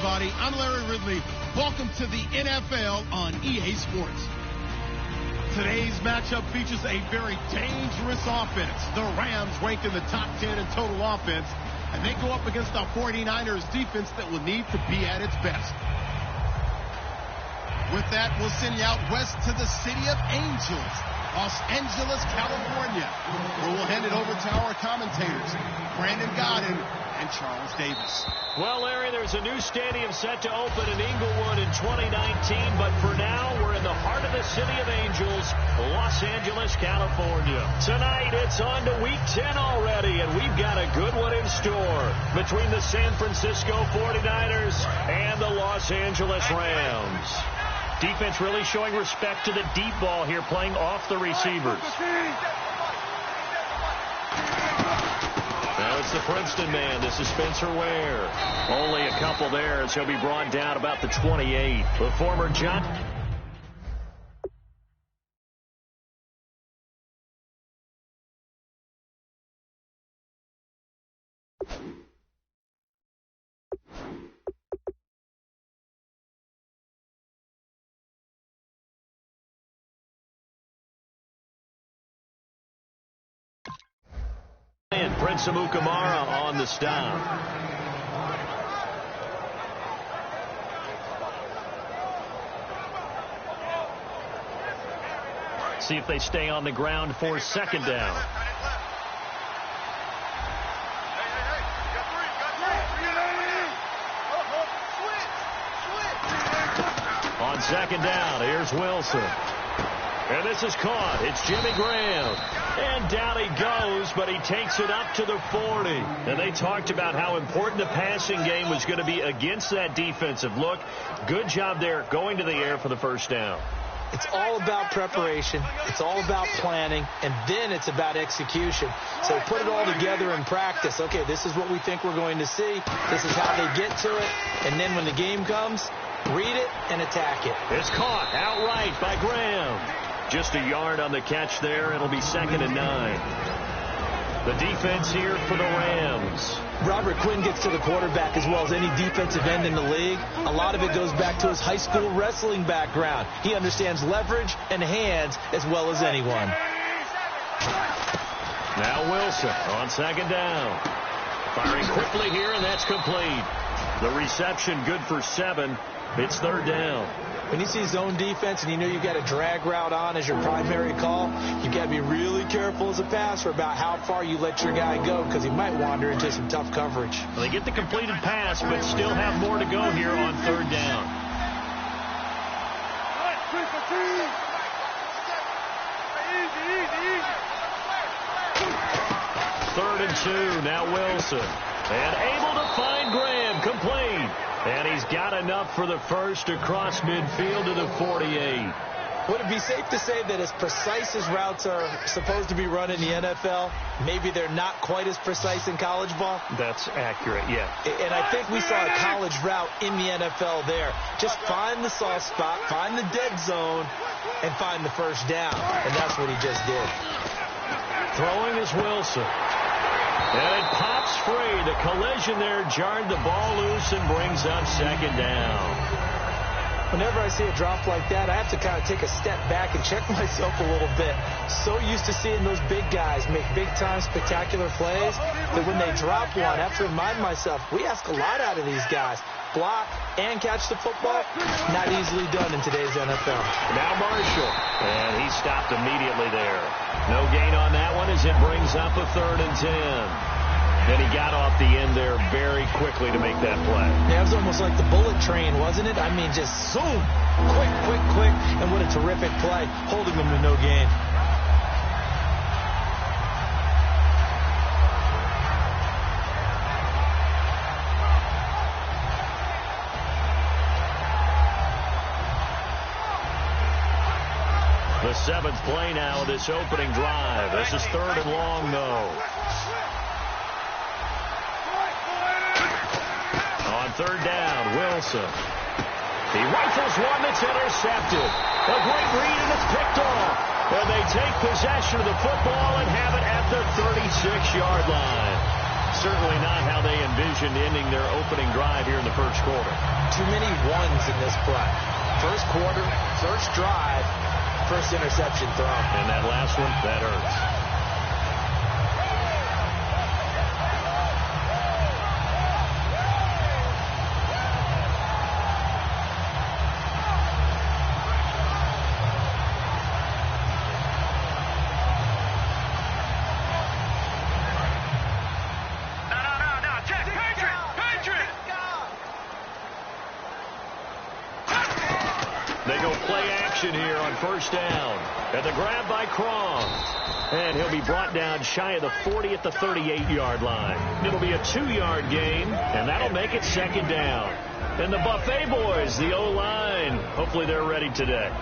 everybody. I'm Larry Ridley. Welcome to the NFL on EA Sports. Today's matchup features a very dangerous offense. The Rams rank in the top 10 in total offense, and they go up against the 49ers defense that will need to be at its best. With that, we'll send you out west to the city of Angels, Los Angeles, California, where we'll hand it over to our commentators, Brandon Godden and Charles Davis. Well, Larry, there's a new stadium set to open in Inglewood in 2019, but for now, we're in the heart of the city of Angels, Los Angeles, California. Tonight, it's on to Week 10 already, and we've got a good one in store between the San Francisco 49ers and the Los Angeles Rams. Defense really showing respect to the deep ball here, playing off the receivers. Now it's the Princeton man. This is Spencer Ware. Only a couple there, as he'll be brought down about the 28. The former John. And Prince Amukamara on the stop. See if they stay on the ground for second down. On second down, here's Wilson. And this is caught. It's Jimmy Graham. And down he goes, but he takes it up to the 40. And they talked about how important the passing game was going to be against that defensive look. Good job there going to the air for the first down. It's all about preparation. It's all about planning. And then it's about execution. So put it all together in practice. Okay, this is what we think we're going to see. This is how they get to it. And then when the game comes, read it and attack it. It's caught outright by Graham. Just a yard on the catch there. It'll be 2nd and 9. The defense here for the Rams. Robert Quinn gets to the quarterback as well as any defensive end in the league. A lot of it goes back to his high school wrestling background. He understands leverage and hands as well as anyone. Now Wilson on second down. Firing quickly here, and that's complete. The reception good for 7. It's 3rd down. When you see zone defense and you know you've got a drag route on as your primary call, you've got to be really careful as a passer about how far you let your guy go because he might wander into some tough coverage. Well, they get the completed pass, but still have more to go here on 3rd down. Third and 2, now Wilson. And able to find Graham, complete. And he's got enough for the first across midfield to the 48. Would it be safe to say that as precise as routes are supposed to be run in the NFL, maybe they're not quite as precise in college ball? That's accurate, yeah. And I think we saw a college route in the NFL there. Just find the soft spot, find the dead zone, and find the first down. And that's what he just did. Throwing is Wilson. And it pops free. The collision there jarred the ball loose and brings up 2nd down. Whenever I see a drop like that, I have to kind of take a step back and check myself a little bit. So used to seeing those big guys make big-time spectacular plays that when they drop one, I have to remind myself, we ask a lot out of these guys. Block and catch the football, not easily done in today's NFL. Now Marshall, and he stopped immediately there. No gain on that one as it brings up a 3rd and 10. And he got off the end there very quickly to make that play. Yeah, it was almost like the bullet train, wasn't it? I mean, just zoom, quick, and what a terrific play, holding them to no gain. The 7th play now of this opening drive. This is 3rd and long, though. On 3rd down, Wilson. He rifles one that's intercepted. A great read, and it's picked off. And they take possession of the football and have it at the 36-yard line. Certainly not how they envisioned interception ending their opening drive here in the first quarter. Too many ones in this play. First quarter, first drive, first interception thrown. And that last one, that hurts. They go play action here on first down. And the grab by Crom. And he'll be brought down shy of the 40 at the 38-yard line. It'll be a 2-yard gain, and that'll make it second down. And the Buffet boys, the O-line, hopefully they're ready today.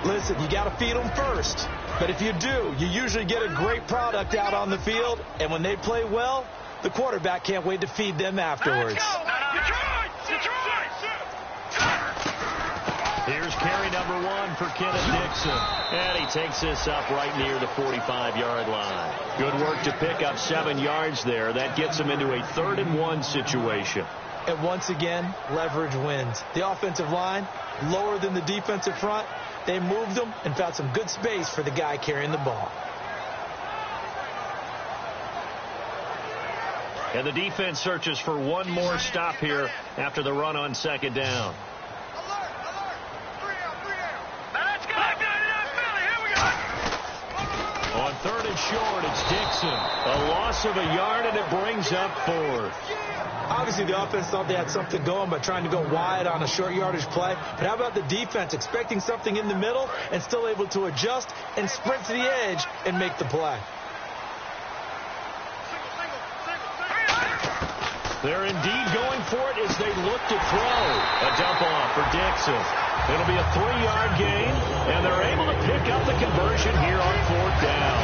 Listen, you got to feed them first. But if you do, you usually get a great product out on the field. And when they play well, the quarterback can't wait to feed them afterwards. Here's carry number 1 for Kenneth Dixon. And he takes this up right near the 45-yard line. Good work to pick up 7 yards there. That gets him into a 3rd-and-1 situation. And once again, leverage wins. The offensive line, lower than the defensive front. They moved them and found some good space for the guy carrying the ball. And the defense searches for one more stop here after the run on second down. On 3rd and short, it's Dixon. A loss of a yard, and it brings up 4th. Obviously, the offense thought they had something going by trying to go wide on a short yardage play. But how about the defense expecting something in the middle and still able to adjust and sprint to the edge and make the play? They're indeed going for it as they look to throw. A dump off for Dixon. It'll be a 3-yard gain, and they're able to pick up the conversion here on 4th down.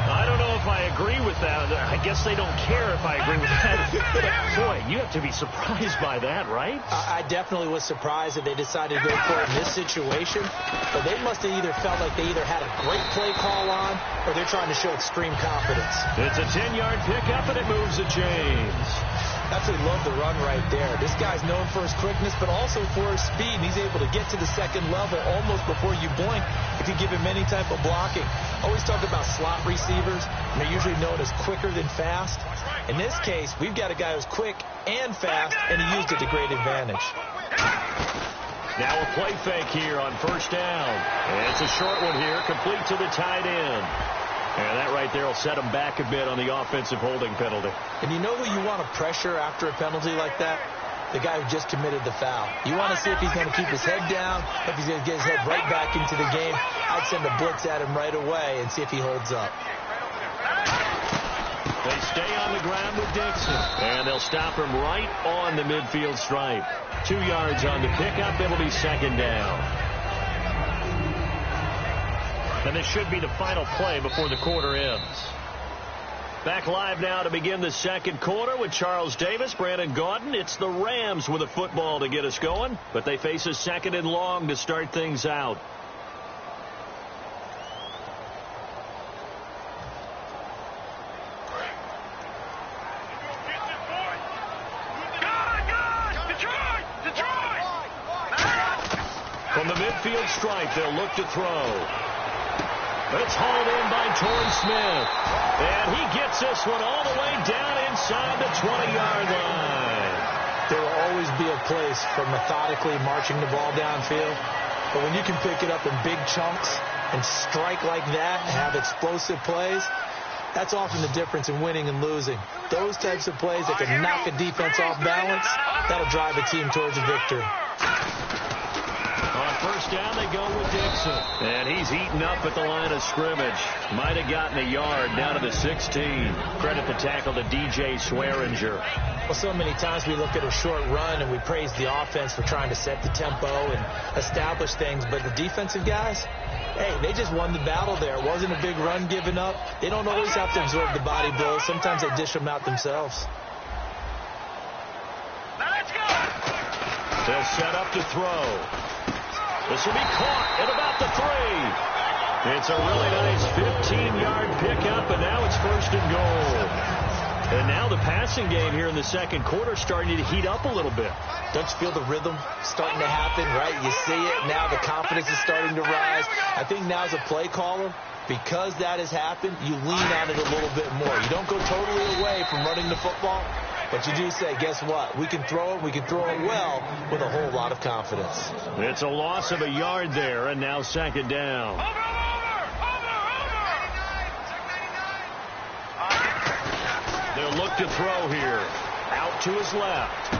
I don't know if I agree with that. I guess they don't care if I agree with that. Boy, you have to be surprised by that, right? I definitely was surprised that they decided to go for it in this situation. But they must have either felt like they either had a great play call on or they're trying to show extreme confidence. It's a 10-yard pickup, and it moves the chains. Absolutely love the run right there. This guy's known for his quickness, but also for his speed. He's able to get to the second level almost before you blink if you give him any type of blocking. Always talk about slot receivers, and they're usually known as quicker than fast. In this case, we've got a guy who's quick and fast, and he used it to great advantage. Now a play fake here on first down. And it's a short one here, complete to the tight end. And that right there will set him back a bit on the offensive holding penalty. And you know who you want to pressure after a penalty like that? The guy who just committed the foul. You want to see if he's going to keep his head down, if he's going to get his head right back into the game. I'd send a blitz at him right away and see if he holds up. They stay on the ground with Dixon. And they'll stop him right on the midfield stripe. 2 yards on the pickup. It'll be second down. And this should be the final play before the quarter ends. Back live now to begin the second quarter with Charles Davis, Brandon Gaudin. It's the Rams with a football to get us going, but they face a 2nd and long to start things out. From the midfield stripe, they'll look to throw. It's hauled in by Torrey Smith. And he gets this one all the way down inside the 20-yard line. There will always be a place for methodically marching the ball downfield. But when you can pick it up in big chunks and strike like that and have explosive plays, that's often the difference in winning and losing. Those types of plays that can knock a defense off balance, that'll drive a team towards a victory. On first down, they go with Dixon. And he's eaten up at the line of scrimmage. Might have gotten a yard down to the 16. Credit the tackle to DJ Swearinger. Well, so many times we look at a short run and we praise the offense for trying to set the tempo and establish things. But the defensive guys, hey, they just won the battle there. It wasn't a big run given up. They don't always have to absorb the body blows. Sometimes they dish them out themselves. They'll set up to throw. This will be caught at about the 3. It's a really nice 15-yard pickup, and now it's 1st and goal. And now the passing game here in the second quarter starting to heat up a little bit. Don't you feel the rhythm starting to happen, right? You see it. Now the confidence is starting to rise. I think now as a play caller, because that has happened, you lean on it a little bit more. You don't go totally away from running the football, but you do say, guess what? We can throw it. We can throw it well with a whole lot of confidence. It's a loss of a yard there, and now second down. They'll look to throw here. Out to his left.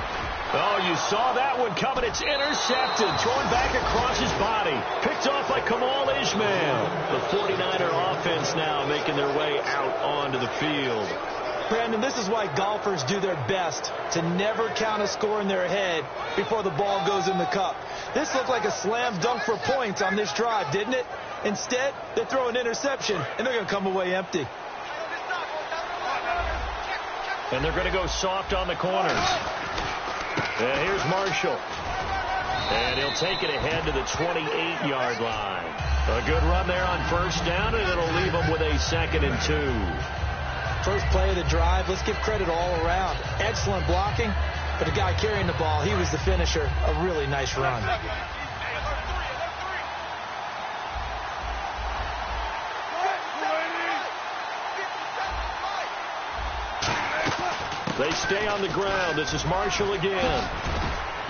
Oh, you saw that one coming. It's intercepted. Thrown back across his body. Picked off by Kamal Ishmael. The 49er offense now making their way out onto the field. Brandon, this is why golfers do their best to never count a score in their head before the ball goes in the cup. This looked like a slam dunk for points on this drive, didn't it? Instead, they throw an interception, and they're going to come away empty. And they're going to go soft on the corners. And here's Marshall. And he'll take it ahead to the 28-yard line. A good run there on first down, and it'll leave them with a 2nd and 2. First play of the drive, let's give credit all around. Excellent blocking, but the guy carrying the ball, he was the finisher. A really nice run. They stay on the ground. This is Marshall again.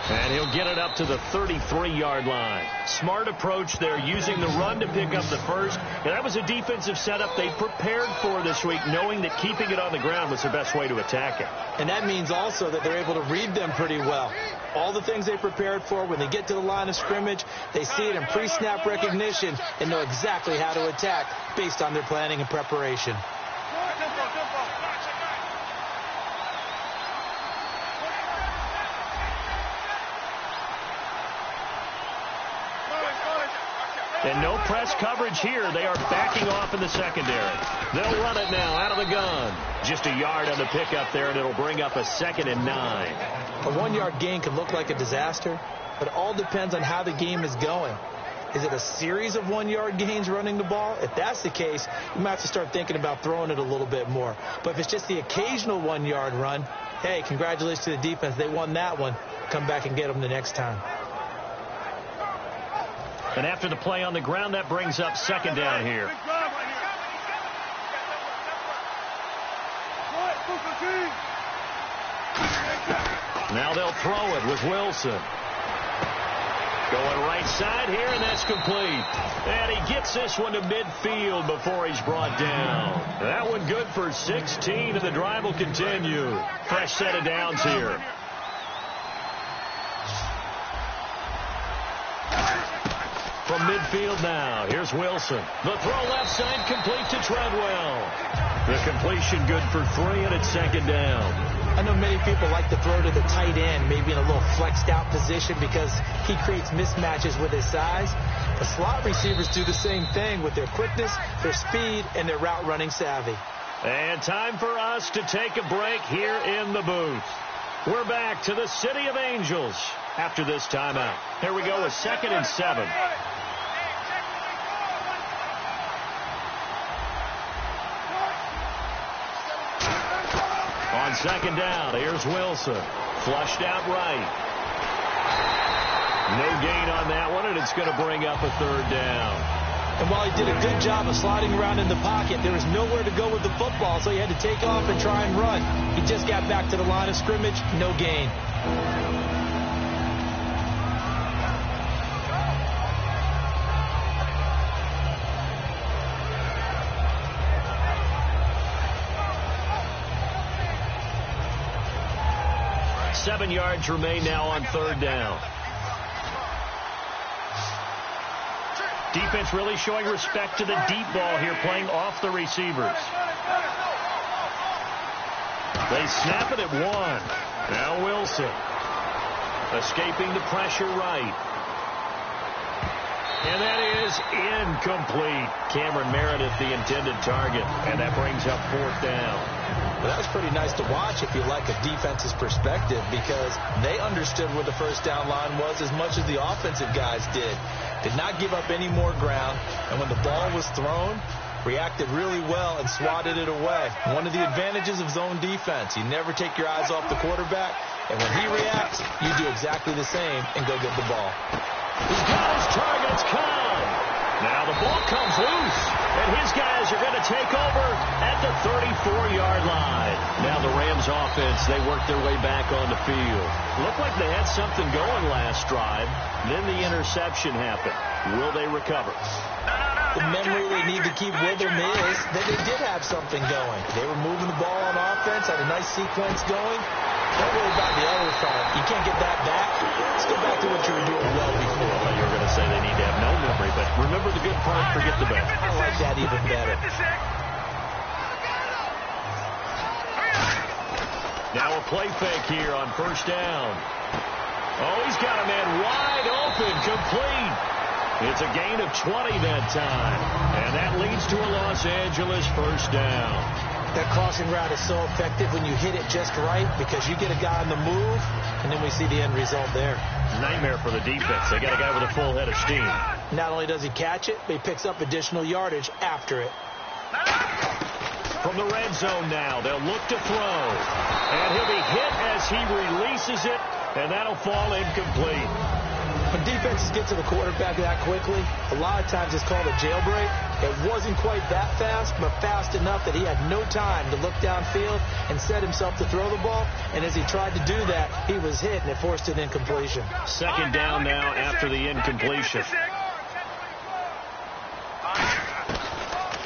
And he'll get it up to the 33-yard line. Smart approach there, using the run to pick up the first. And that was a defensive setup they prepared for this week, knowing that keeping it on the ground was the best way to attack it. And that means also that they're able to read them pretty well. All the things they prepared for, when they get to the line of scrimmage, they see it in pre-snap recognition and know exactly how to attack based on their planning and preparation. And no press coverage here. They are backing off in the secondary. They'll run it now out of the gun. Just a yard on the pickup there, and it'll bring up a 2nd and 9. A 1-yard gain can look like a disaster, but it all depends on how the game is going. Is it a series of 1-yard gains running the ball? If that's the case, you might have to start thinking about throwing it a little bit more. But if it's just the occasional 1-yard run, hey, congratulations to the defense. They won that one. Come back and get them the next time. And after the play on the ground, that brings up 2nd down here. Now they'll throw it with Wilson. Going right side here, and that's complete. And he gets this one to midfield before he's brought down. That one good for 16, and the drive will continue. Fresh set of downs here. From midfield now, here's Wilson. The throw left side complete to Treadwell. The completion good for 3, and it's 2nd down. I know many people like to throw to the tight end, maybe in a little flexed out position because he creates mismatches with his size. The slot receivers do the same thing with their quickness, their speed, and their route running savvy. And time for us to take a break here in the booth. We're back to the City of Angels after this timeout. Here we go with 2nd and 7. On 2nd down, here's Wilson. Flushed out right. No gain on that one, and it's going to bring up a 3rd down. And while he did a good job of sliding around in the pocket, there was nowhere to go with the football, so he had to take off and try and run. He just got back to the line of scrimmage, no gain. Seven yards remain now on 3rd down. Defense really showing respect to the deep ball here, playing off the receivers. They snap it at 1. Now Wilson. Escaping the pressure right. And that is incomplete. Cameron Meredith, the intended target. And that brings up 4th down. Well, that was pretty nice to watch if you like a defense's perspective, because they understood where the first down line was as much as the offensive guys did. Did not give up any more ground, and when the ball was thrown, reacted really well and swatted it away. One of the advantages of zone defense, you never take your eyes off the quarterback, and when he reacts, you do exactly the same and go get the ball. He's got his targets caught. Now the ball comes loose, and his guys are going to take over at the 34-yard line. Now the Rams offense, they work their way back on the field. Looked like they had something going last drive. Then the interception happened. Will they recover? The memory they need to keep with them is that they did have something going. They were moving the ball on offense, had a nice sequence going. Don't worry about the other front. You can't get that back. Let's go back to what you were doing well before. I thought you were going to say they need to have no memory, but remember the good part, forget the bad. I like that even better. Now a play fake here on first down. Oh, he's got a man wide open, complete. It's a gain of 20 that time, and that leads to a Los Angeles first down. That crossing route is so effective when you hit it just right because you get a guy on the move, and then we see the end result there. Nightmare for the defense. They got a guy with a full head of steam. Not only does he catch it, but he picks up additional yardage after it. From the red zone now, they'll look to throw. And he'll be hit as he releases it, and that'll fall incomplete. When defenses get to the quarterback that quickly, a lot of times it's called a jailbreak. It wasn't quite that fast, but fast enough that he had no time to look downfield and set himself to throw the ball. And as he tried to do that, he was hit, and it forced an incompletion. Second down now after the incompletion.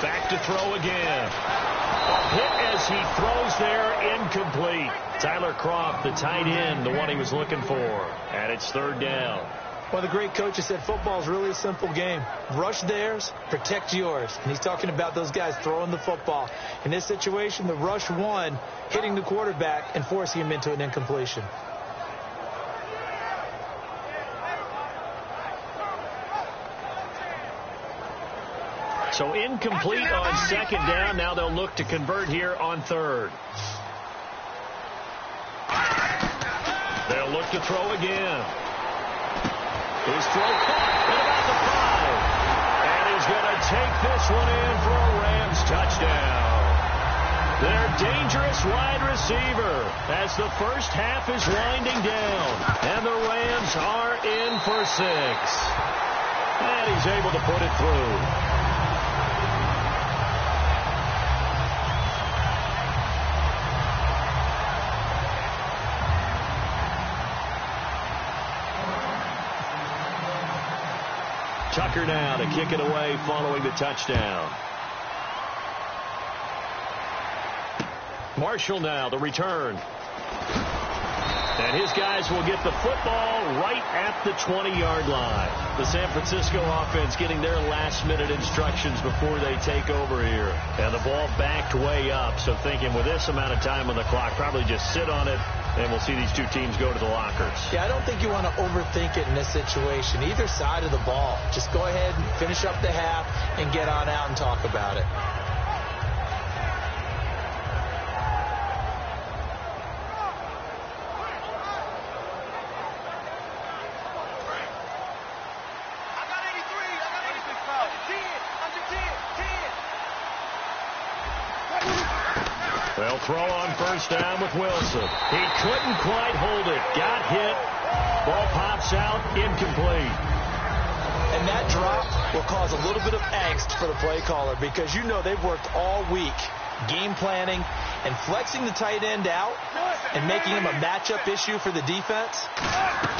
Back to throw again. A hit as he throws there, incomplete. Tyler Kroft, the tight end, the one he was looking for. And it's third down. Well, the great coach has said football is really a simple game. Rush theirs, protect yours. And he's talking about those guys throwing the football. In this situation, the rush won, hitting the quarterback and forcing him into an incompletion. So incomplete on second down. Now they'll look to convert here on third. They'll look to throw again. His throw caught at about the 5. And he's going to take this one in for a Rams touchdown. Their dangerous wide receiver as the first half is winding down. And the Rams are in for 6. And he's able to put it through. Tucker now to kick it away following the touchdown. Marshall now, the return. And his guys will get the football right at the 20-yard line. The San Francisco offense getting their last-minute instructions before they take over here. And the ball backed way up, so thinking with this amount of time on the clock, probably just sit on it, and we'll see these two teams go to the lockers. Yeah, I don't think you want to overthink it in this situation. Either side of the ball. Just go ahead and finish up the half and get on out and talk about it. They'll throw on first down with Wilson. He couldn't quite hold it. Got hit. Ball pops out. Incomplete. And that drop will cause a little bit of angst for the play caller because you know they've worked all week game planning and flexing the tight end out and making him a matchup issue for the defense.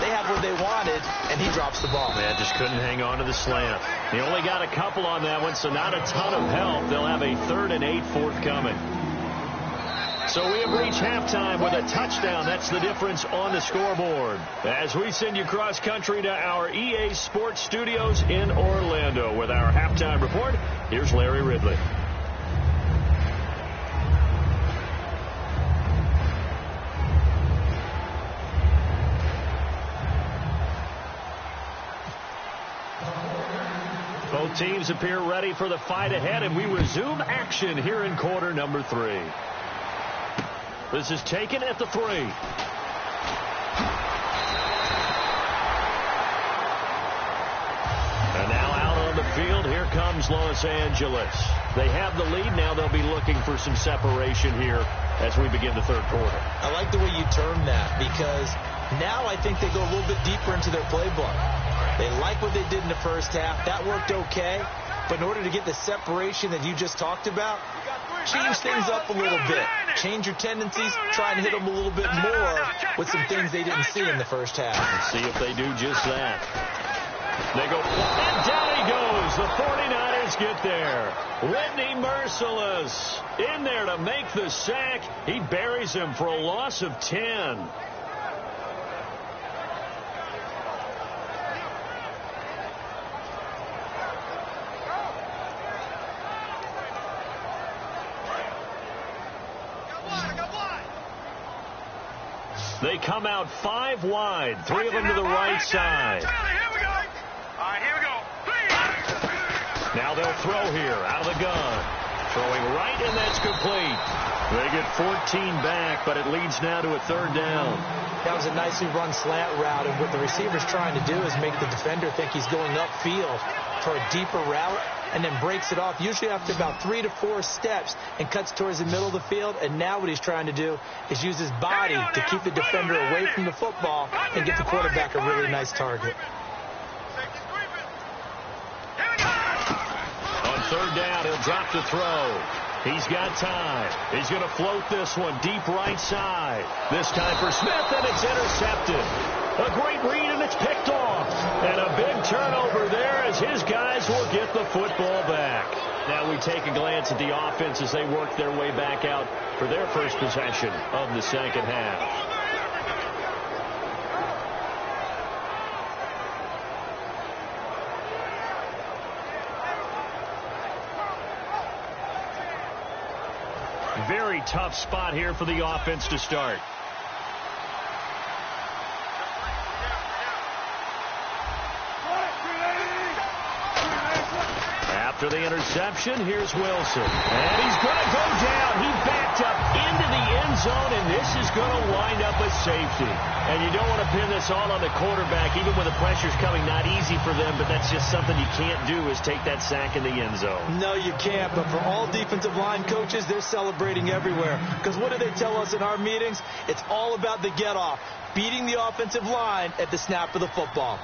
They have what they wanted, and he drops the ball. Man, just couldn't hang on to the slant. He only got a couple on that one, so not a ton of help. They'll have a 3rd and 8 forthcoming. So we have reached halftime with a touchdown. That's the difference on the scoreboard. As we send you cross country to our EA Sports Studios in Orlando with our halftime report, here's Larry Ridley. Both teams appear ready for the fight ahead, and we resume action here in quarter number 3. This is taken at the 3. And now out on the field, here comes Los Angeles. They have the lead. Now they'll be looking for some separation here as we begin the third quarter. I like the way you term that, because now I think they go a little bit deeper into their playbook. They like what they did in the first half. That worked okay. But in order to get the separation that you just talked about, change things up a little bit. Change your tendencies. Try and hit them a little bit more with some things they didn't see in the first half. Let's see if they do just that. They go, and down he goes. The 49ers get there. Whitney Mercilus in there to make the sack. He buries him for a loss of 10. They come out 5 wide, 3 of them to the right side. Now they'll throw here out of the gun. Throwing right, and that's complete. They get 14 back, but it leads now to a 3rd down. That was a nicely run slant route, and what the receiver's trying to do is make the defender think he's going upfield for a deeper route, and then breaks it off, usually after about 3 to 4 steps, and cuts towards the middle of the field. And now what he's trying to do is use his body to keep the defender away from the football and get the quarterback a really nice target. On 3rd down, he'll drop the throw. He's got time. He's going to float this one deep right side. This time for Smith, and it's intercepted. A great read, and it's picked off. And a big turnover there as his guys will get the football back. Now we take a glance at the offense as they work their way back out for their first possession of the second half. Very tough spot here for the offense to start. After the interception, here's Wilson. And he's going to go down. He backed up into the end zone, and this is going to wind up a safety. And you don't want to pin this all on the quarterback, even when the pressure's coming. Not easy for them, but that's just something you can't do, is take that sack in the end zone. No, you can't. But for all defensive line coaches, they're celebrating everywhere. Because what do they tell us in our meetings? It's all about the get-off, beating the offensive line at the snap of the football.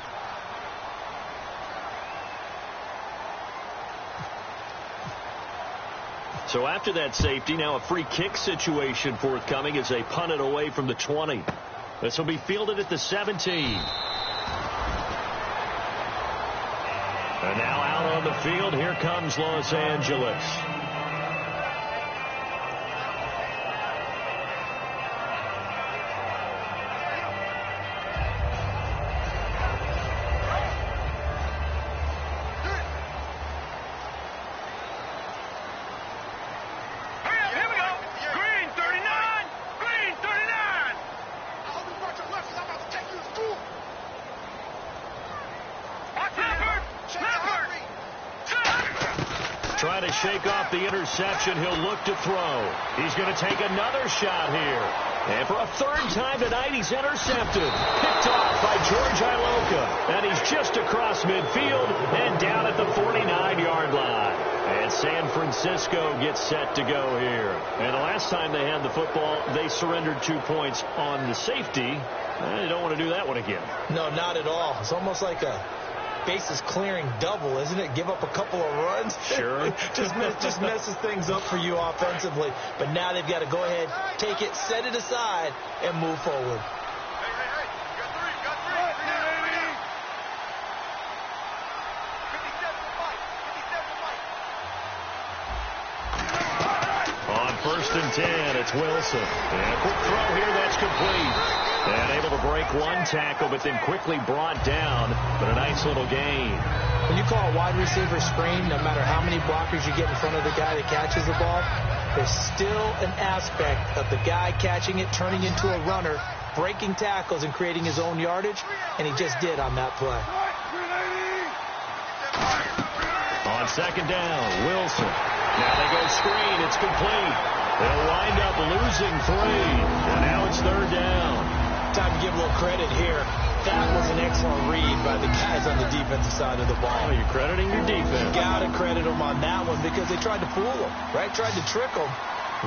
So after that safety, now a free kick situation forthcoming as they punt it away from the 20. This will be fielded at the 17. And now out on the field, here comes Los Angeles. Trying to shake off the interception. He'll look to throw. He's going to take another shot here. And for a 3rd time tonight, he's intercepted. Picked off by George Iloka. And he's just across midfield and down at the 49-yard line. And San Francisco gets set to go here. And the last time they had the football, they surrendered 2 points on the safety. They don't want to do that one again. No, not at all. It's almost like a bases clearing double, isn't it? Give up a couple of runs. Sure. just messes things up for you offensively. But now they've got to go ahead, take it, set it aside, and move forward. On 1st and 10, it's Wilson. And a quick throw here, that's complete. And able to break one tackle, but then quickly brought down. But a nice little gain. When you call a wide receiver screen, no matter how many blockers you get in front of the guy that catches the ball, there's still an aspect of the guy catching it, turning into a runner, breaking tackles, and creating his own yardage. And he just did on that play. On 2nd down, Wilson. Now they go screen. It's complete. They'll wind up losing 3. And now it's 3rd down. Time to give a little credit here. That was an excellent read by the guys on the defensive side of the ball. Oh, you're crediting your defense. You got to credit them on that one because they tried to fool them, right? Tried to trick them.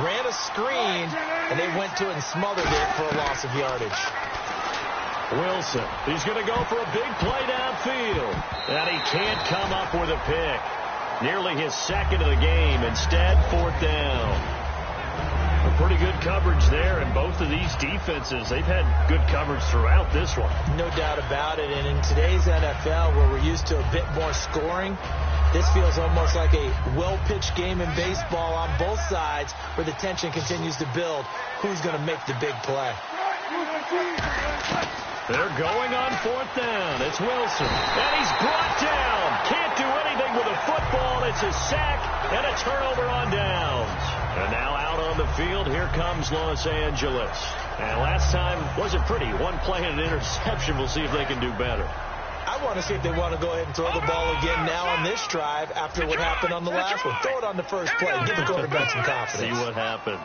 Ran a screen, and they went to it and smothered it for a loss of yardage. Wilson, he's going to go for a big play downfield. And he can't come up with a pick. Nearly his second of the game. Instead, fourth down. A pretty good coverage there, and both of these defenses, they've had good coverage throughout this one. No doubt about it, and in today's NFL, where we're used to a bit more scoring, this feels almost like a well-pitched game in baseball on both sides where the tension continues to build. Who's going to make the big play? They're going on fourth down. It's Wilson, and he's brought down. Can't do anything with a football. It's a sack and a turnover on downs. And now out on the field, here comes Los Angeles. And last time wasn't pretty. One play and an interception. We'll see if they can do better. I want to see if they want to go ahead and throw the ball again now on this drive after what happened on the last one. Throw it on the first play. Give the quarterback some confidence. See what happens.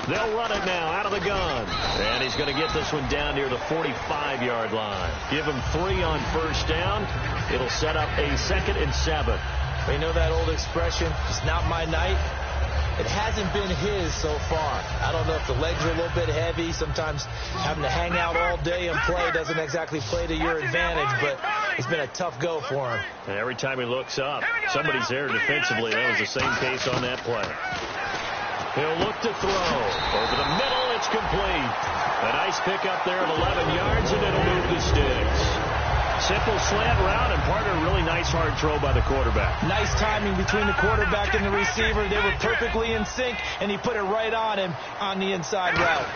They'll run it now out of the gun. And he's going to get this one down near the 45-yard line. Give him 3 on first down. It'll set up a 2nd and 7. You know that old expression, it's not my night? It hasn't been his so far. I don't know if the legs are a little bit heavy. Sometimes having to hang out all day and play doesn't exactly play to your advantage, but it's been a tough go for him. And every time he looks up, somebody's there defensively. That was the same case on that play. He'll look to throw. Over the middle, it's complete. A nice pickup there of 11 yards, and it'll move the sticks. Simple slant route, and part of a really nice hard throw by the quarterback. Nice timing between the quarterback and the receiver. They were perfectly in sync, and he put it right on him on the inside route.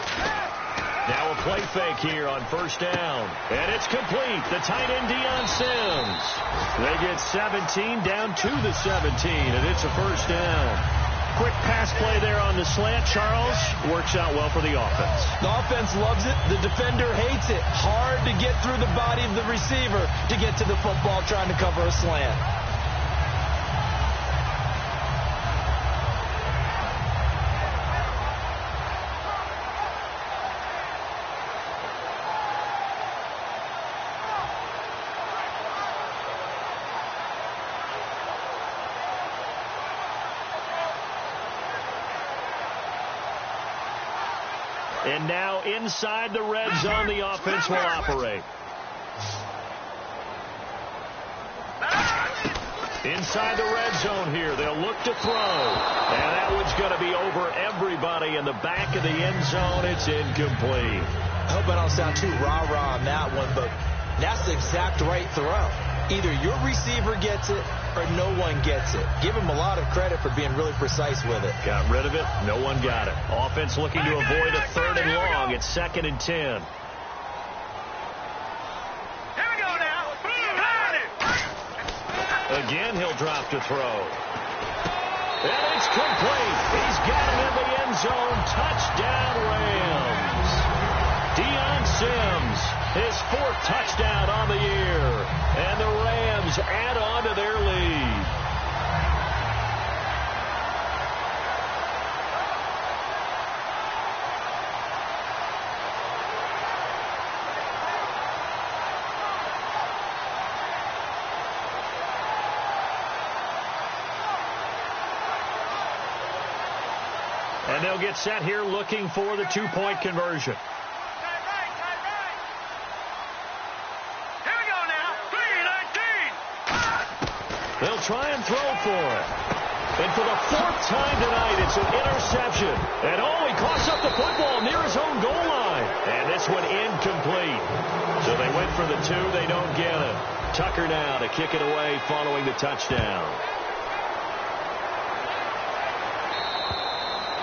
Now a play fake here on first down. And it's complete. The tight end, Deion Sims. They get 17 down to the 17, and it's a first down. Quick pass play there on the slant. Charles works out well for the offense. The offense loves it. The defender hates it. Hard to get through the body of the receiver to get to the football trying to cover a slant. And now inside the red zone, the offense will operate. Inside the red zone here, they'll look to throw. And that one's going to be over everybody in the back of the end zone. It's incomplete. I hope I don't sound too rah-rah on that one, but that's the exact right throw. Either your receiver gets it or no one gets it. Give him a lot of credit for being really precise with it. Got rid of it. No one got it. Offense looking to avoid a 3rd and long. It's 2nd and 10. Here we go now. Again, he'll drop to throw. And it's complete. He's got it in the end zone. Touchdown, Rams. Deion Sims, his 4th touchdown on the year. And the Rams add on to their lead. And they'll get set here looking for the 2-point conversion. They'll try and throw for it. And for the 4th time tonight, it's an interception. And he coughs up the football near his own goal line. And this one incomplete. So they went for the 2. They don't get it. Tucker now to kick it away following the touchdown.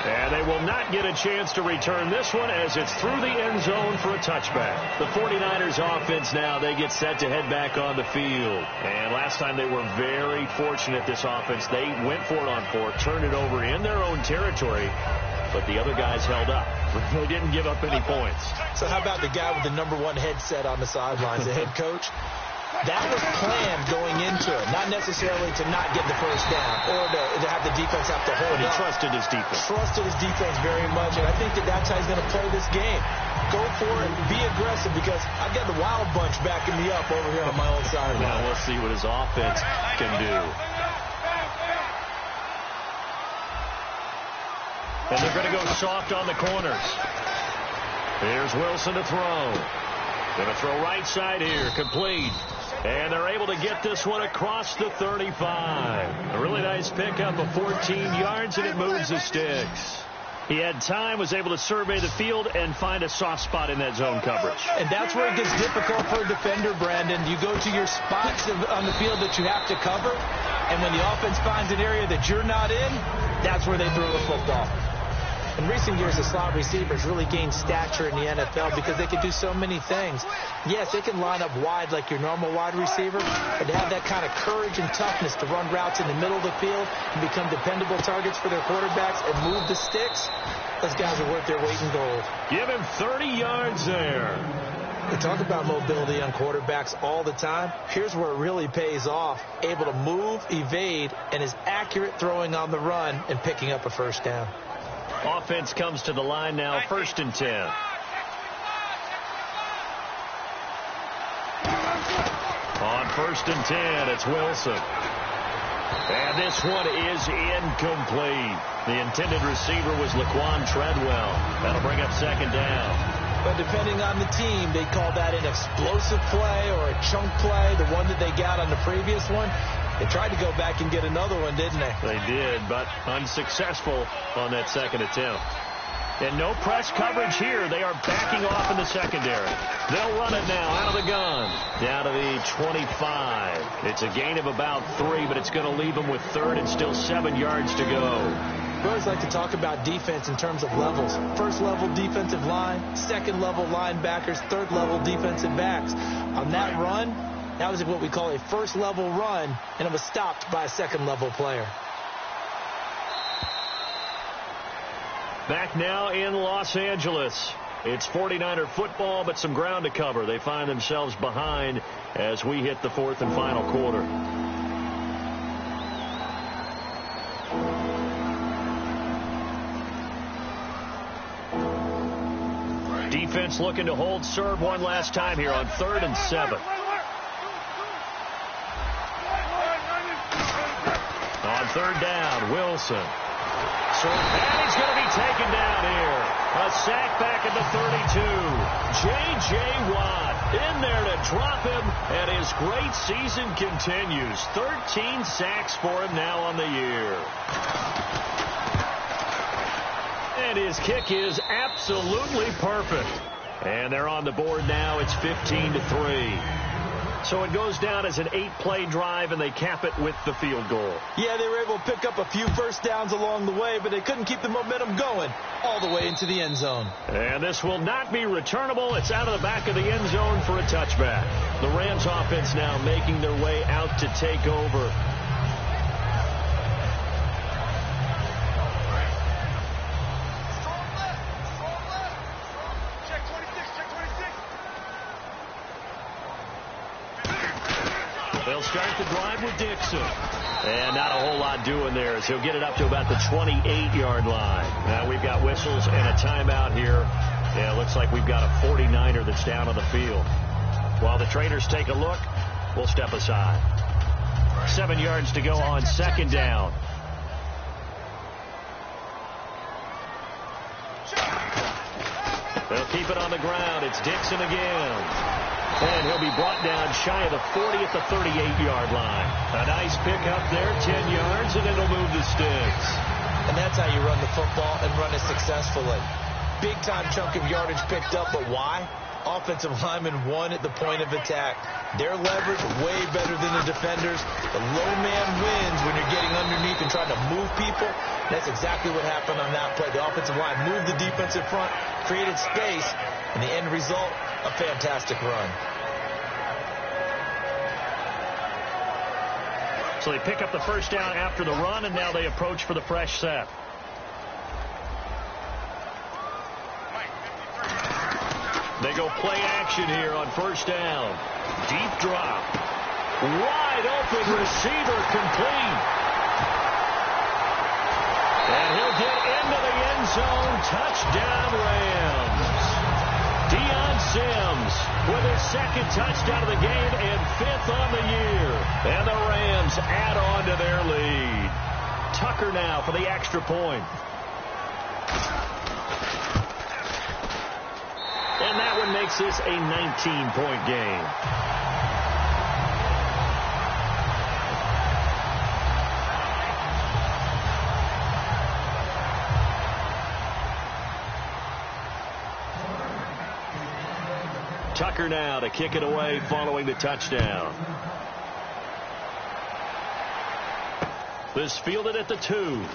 And they will not get a chance to return this one as it's through the end zone for a touchback. The 49ers offense now, they get set to head back on the field. And last time they were very fortunate, this offense. They went for it on 4, turned it over in their own territory, but the other guys held up. They didn't give up any points. So how about the guy with the #1 headset on the sidelines, the head coach? That was planned going into it, not necessarily to not get the first down or to have the defense have to hold But he up. trusted his defense. Trusted his defense very much, and I think that's how he's going to play this game. Go for it, be aggressive, because I've got the Wild Bunch backing me up over here on my own side. Now we'll see what his offense can do. And they're going to go soft on the corners. Here's Wilson to throw. Going to throw right side here, complete. And they're able to get this one across the 35. A really nice pickup of 14 yards, and it moves the sticks. He had time, was able to survey the field and find a soft spot in that zone coverage. And that's where it gets difficult for a defender, Brandon. You go to your spots on the field that you have to cover, and when the offense finds an area that you're not in, that's where they throw the football. In recent years, the slot receivers really gained stature in the NFL because they can do so many things. Yes, they can line up wide like your normal wide receiver, but to have that kind of courage and toughness to run routes in the middle of the field and become dependable targets for their quarterbacks and move the sticks, those guys are worth their weight in gold. Give him 30 yards there. We talk about mobility on quarterbacks all the time. Here's where it really pays off. Able to move, evade, and is accurate throwing on the run and picking up a first down. Offense comes to the line now, 1st and 10. On 1st and 10, it's Wilson. And this one is incomplete. The intended receiver was Laquan Treadwell. That'll bring up 2nd down. But depending on the team, they call that an explosive play or a chunk play, the one that they got on the previous one. They tried to go back and get another one, didn't they? They did, but unsuccessful on that 2nd attempt. And no press coverage here. They are backing off in the secondary. They'll run it now out of the gun. Down to the 25. It's a gain of about 3, but it's going to leave them with 3rd and still 7 yards to go. We always like to talk about defense in terms of levels. 1st level defensive line, 2nd level linebackers, 3rd level defensive backs. On that run, that was what we call a 1st level run, and it was stopped by a 2nd level player. Back now in Los Angeles. It's 49er football, but some ground to cover. They find themselves behind as we hit the 4th and final quarter. Defense looking to hold serve one last time here on 3rd and 7. On 3rd down, Wilson. And he's going to be taken down here. A sack back at the 32. J.J. Watt in there to drop him, and his great season continues. 13 sacks for him now on the year. And his kick is absolutely perfect. And they're on the board now. It's 15-3. So it goes down as an 8-play drive, and they cap it with the field goal. Yeah, they were able to pick up a few first downs along the way, but they couldn't keep the momentum going all the way into the end zone. And this will not be returnable. It's out of the back of the end zone for a touchback. The Rams offense now making their way out to take over. They'll start the drive with Dixon. And not a whole lot doing there as he'll get it up to about the 28-yard line. Now we've got whistles and a timeout here. Yeah, it looks like we've got a 49er that's down on the field. While the traders take a look, we'll step aside. 7 yards to go on 2nd down. They'll keep it on the ground. It's Dixon again. And he'll be brought down shy of the 40 at the 38-yard line. A nice pickup there, 10 yards, and it'll move the sticks. And that's how you run the football and run it successfully. Big-time chunk of yardage picked up, but why? Offensive lineman won at the point of attack. Their leverage way better than the defenders. The low man wins when you're getting underneath and trying to move people. That's exactly what happened on that play. The offensive line moved the defensive front, created space, and the end result, a fantastic run. So they pick up the first down after the run, and now they approach for the fresh set. They go play action here on 1st down. Deep drop. Wide open receiver complete. And he'll get into the end zone. Touchdown, Rams. Deion Sims with his second touchdown of the game and 5th on the year. And the Rams add on to their lead. Tucker now for the extra point. And that one makes this a 19-point game. Tucker now to kick it away following the touchdown. This fielded at the 2.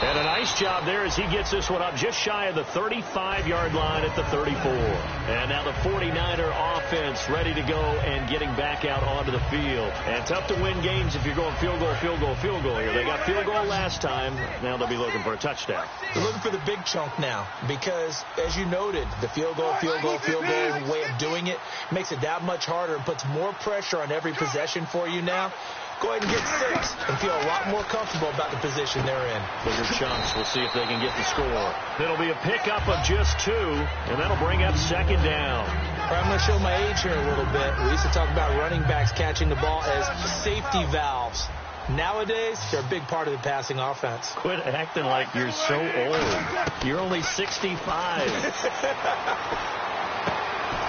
And a nice job there as he gets this one up just shy of the 35-yard line at the 34. And now the 49er offense ready to go and getting back out onto the field. And tough to win games if you're going field goal, field goal, field goal here. They got field goal last time. Now they'll be looking for a touchdown. They're looking for the big chunk now because, as you noted, the field goal way of doing it makes it that much harder and puts more pressure on every possession for you now. Go ahead and get 6 and feel a lot more comfortable about the position they're in. Bigger chunks. We'll see if they can get the score. It'll be a pickup of just 2, and that'll bring up second down. All right, I'm going to show my age here a little bit. We used to talk about running backs catching the ball as safety valves. Nowadays, they're a big part of the passing offense. Quit acting like you're so old. You're only 65.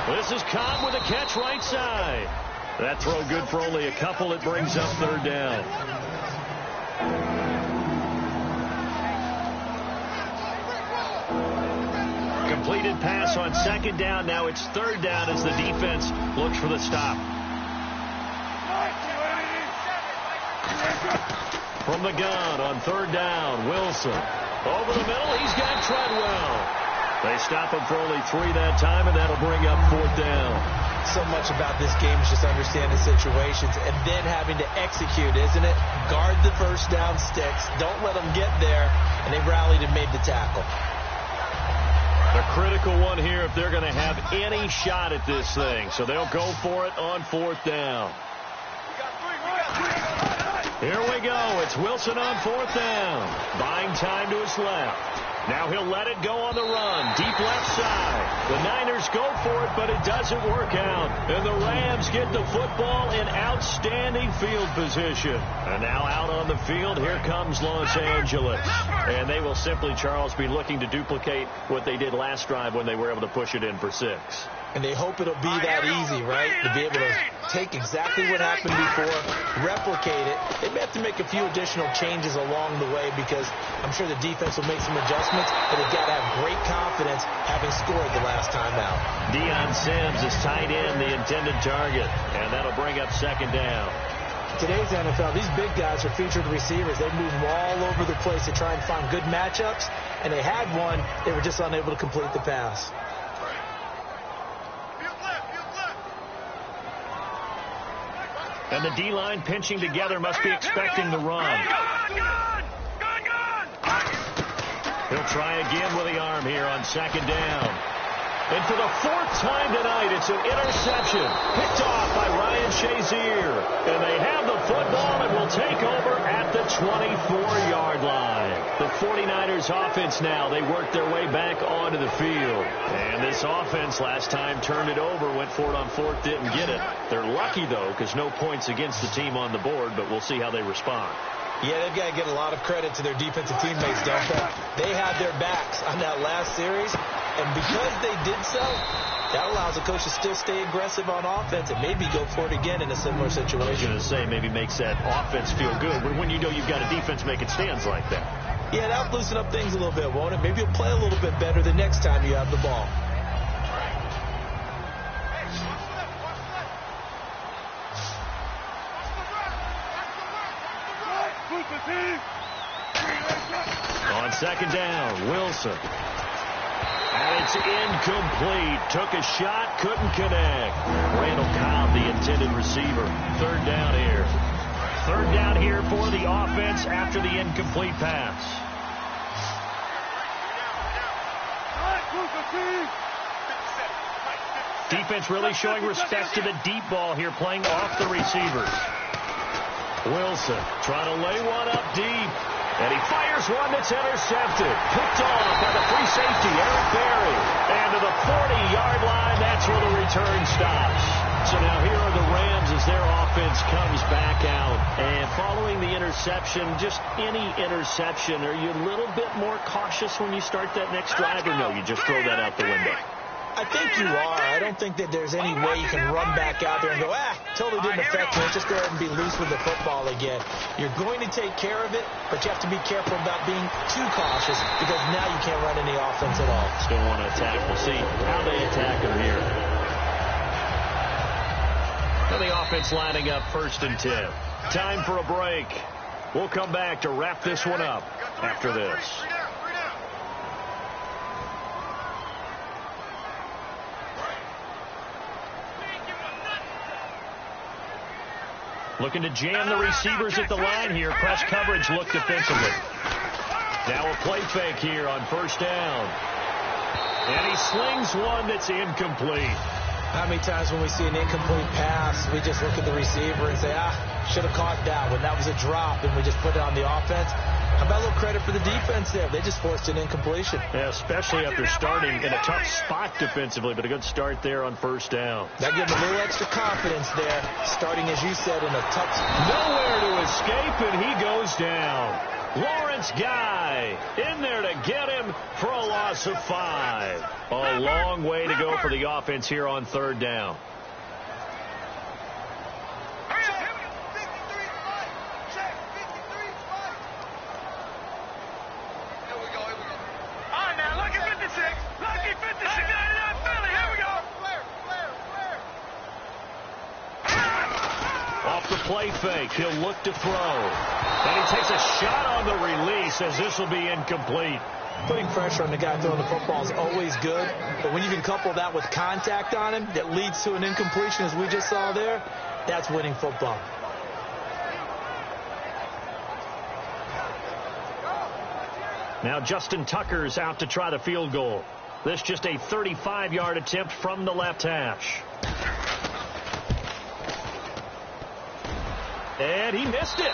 This is Cobb with a catch right side. That throw good for only a couple. It brings up third down. Completed pass on second down. Now it's third down as the defense looks for the stop. From the gun on third down, Wilson. Over the middle, he's got Treadwell. They stop him for only 3 that time, and that'll bring up fourth down. So much about this game is just understanding situations and then having to execute, isn't it? Guard the first down sticks. Don't let them get there. And they rallied and made the tackle. The critical one here if they're going to have any shot at this thing. So they'll go for it on fourth down. Here we go. It's Wilson on fourth down. Buying time to his left. Now he'll let it go on the run. Deep left side. The Niners go for it, but it doesn't work out. And the Rams get the football in outstanding field position. And now out on the field, here comes Los Angeles. And they will simply, Charles, be looking to duplicate what they did last drive when they were able to push it in for 6. And they hope it'll be that easy, right? To be able to take exactly what happened before, replicate it. They may have to make a few additional changes along the way because I'm sure the defense will make some adjustments, but they've got to have great confidence having scored the last time out. Deion Sims is tight end, the intended target, and that'll bring up second down. Today's NFL, these big guys are featured receivers. They move all over the place to try and find good matchups, and they had one. They were just unable to complete the pass. And the D-line pinching together must be expecting the run. He'll try again with the arm here on second down. And for the 4th time tonight, it's an interception. Picked off by Ryan Shazier. And they have the football and will take over at the 24-yard line. The 49ers offense now, they work their way back onto the field. And this offense last time turned it over, went for it on 4th, didn't get it. They're lucky, though, because no points against the team on the board, but we'll see how they respond. Yeah, they've got to get a lot of credit to their defensive teammates, don't they? They had their backs on that last series, and because they did so, that allows the coach to still stay aggressive on offense and maybe go for it again in a similar situation. I was going to say, maybe makes that offense feel good, but when you know you've got a defense making stands like that. Yeah, that'll loosen up things a little bit, won't it? Maybe you'll play a little bit better the next time you have the ball. On second down, Wilson. And it's incomplete. Took a shot, couldn't connect. Randall Cobb, the intended receiver. Third down here. Third down here for the offense after the incomplete pass. Defense really showing respect to the deep ball here, playing off the receivers. Wilson trying to lay one up deep. And he fires one that's intercepted. Picked off by the free safety, Eric Berry. And to the 40-yard line, that's where the return stops. So now here are the Rams as their offense comes back out. And following the interception, just any interception, are you a little bit more cautious when you start that next drive, or no, you just throw that out the window? I think you are. I don't think that there's any way you can run back out there and go, totally didn't affect me. Let's just go ahead and be loose with the football again. You're going to take care of it, but you have to be careful about being too cautious because now you can't run any offense at all. Still want to attack. We'll see how they attack him here. And the offense lining up 1st and 10. Time for a break. We'll come back to wrap this one up after this. Looking to jam the receivers at the line here. Press coverage look defensively. Now a play fake here on 1st down. And he slings one that's incomplete. How many times when we see an incomplete pass, we just look at the receiver and say, should have caught that one. That was a drop, and we just put it on the offense. How about a little credit for the defense there? They just forced an incompletion. Yeah, especially after starting in a tough spot defensively, but a good start there on 1st down. That gives them a little extra confidence there, starting, as you said, in a tough spot. Nowhere to escape, and he goes down. Lawrence Guy in there to get him for a loss of 5. A long way to go for the offense here on 3rd down. Off the play fake, he'll look to throw. And he takes a shot on the release as this will be incomplete. Putting pressure on the guy throwing the football is always good, but when you can couple that with contact on him that leads to an incompletion, as we just saw there, that's winning football. Now Justin Tucker's out to try the field goal. This just a 35-yard attempt from the left hash. And he missed it.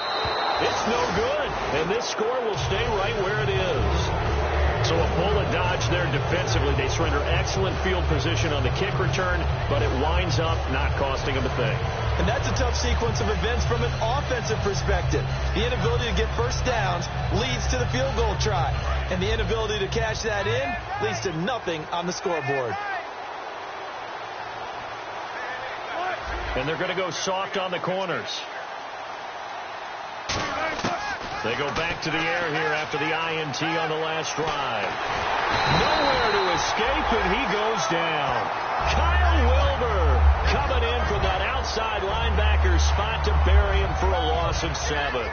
It's no good. And this score will stay right where it is. So a pull and dodge there defensively. They surrender excellent field position on the kick return, but it winds up not costing them a thing. And that's a tough sequence of events from an offensive perspective. The inability to get first downs leads to the field goal try. And the inability to cash that in leads to nothing on the scoreboard. And they're going to go soft on the corners. They go back to the air here after the INT on the last drive. Nowhere to escape, and he goes down. Kyle Wilbur coming in from that outside linebacker spot to bury him for a loss of 7.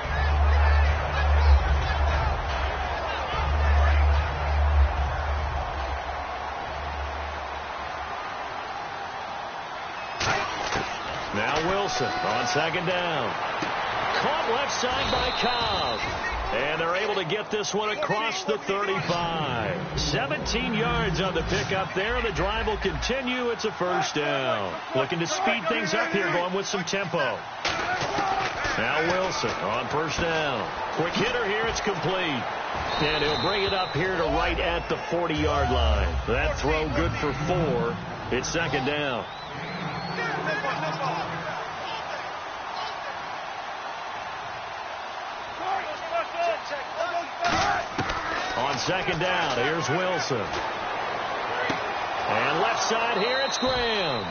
Now Wilson on 2nd down. Caught left side by Cobb. And they're able to get this one across the 35. 17 yards on the pickup there. The drive will continue. It's a 1st down. Looking to speed things up here, going with some tempo. Now Wilson on 1st down. Quick hitter here. It's complete. And he'll bring it up here to right at the 40-yard line. That throw good for 4. It's 2nd down. On 2nd down, here's Wilson. And left side here, it's Graham.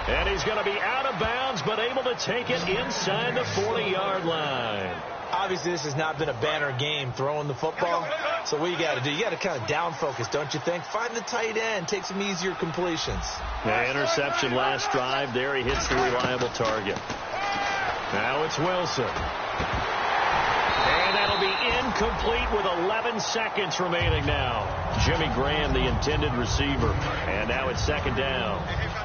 And he's going to be out of bounds, but able to take it inside the 40-yard line. Obviously, this has not been a banner game throwing the football. So what you got to do, you got to kind of down focus, don't you think? Find the tight end, take some easier completions. The interception last drive there. He hits the reliable target. Now it's Wilson. And that'll be incomplete with 11 seconds remaining now. Jimmy Graham, the intended receiver. And now it's 2nd down.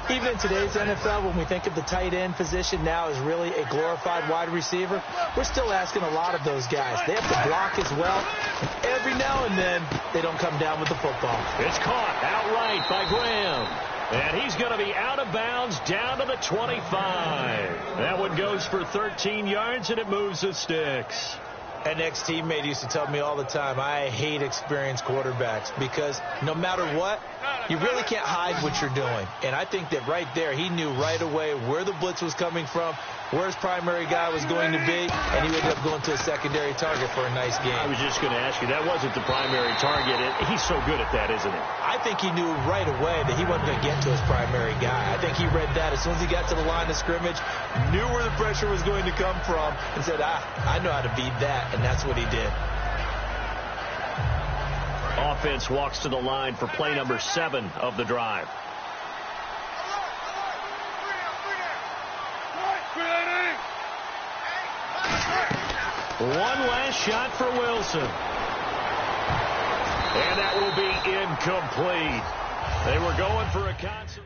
Even in today's NFL, when we think of the tight end position now as really a glorified wide receiver, we're still asking a lot of those guys. They have to block as well. Every now and then, they don't come down with the football. It's caught outright by Graham. And he's going to be out of bounds down to the 25. That one goes for 13 yards, and it moves the sticks. An ex-teammate used to tell me all the time, I hate experienced quarterbacks because no matter what, you really can't hide what you're doing. And I think that right there, he knew right away where the blitz was coming from, where his primary guy was going to be, and he ended up going to a secondary target for a nice game. I was just going to ask you, that wasn't the primary target. He's so good at that, isn't he? I think he knew right away that he wasn't going to get to his primary guy. I think he read that as soon as he got to the line of scrimmage, knew where the pressure was going to come from, and said, I know how to beat that, and that's what he did. Offense walks to the line for play number 7 of the drive. One last shot for Wilson. And that will be incomplete. They were going for a constant.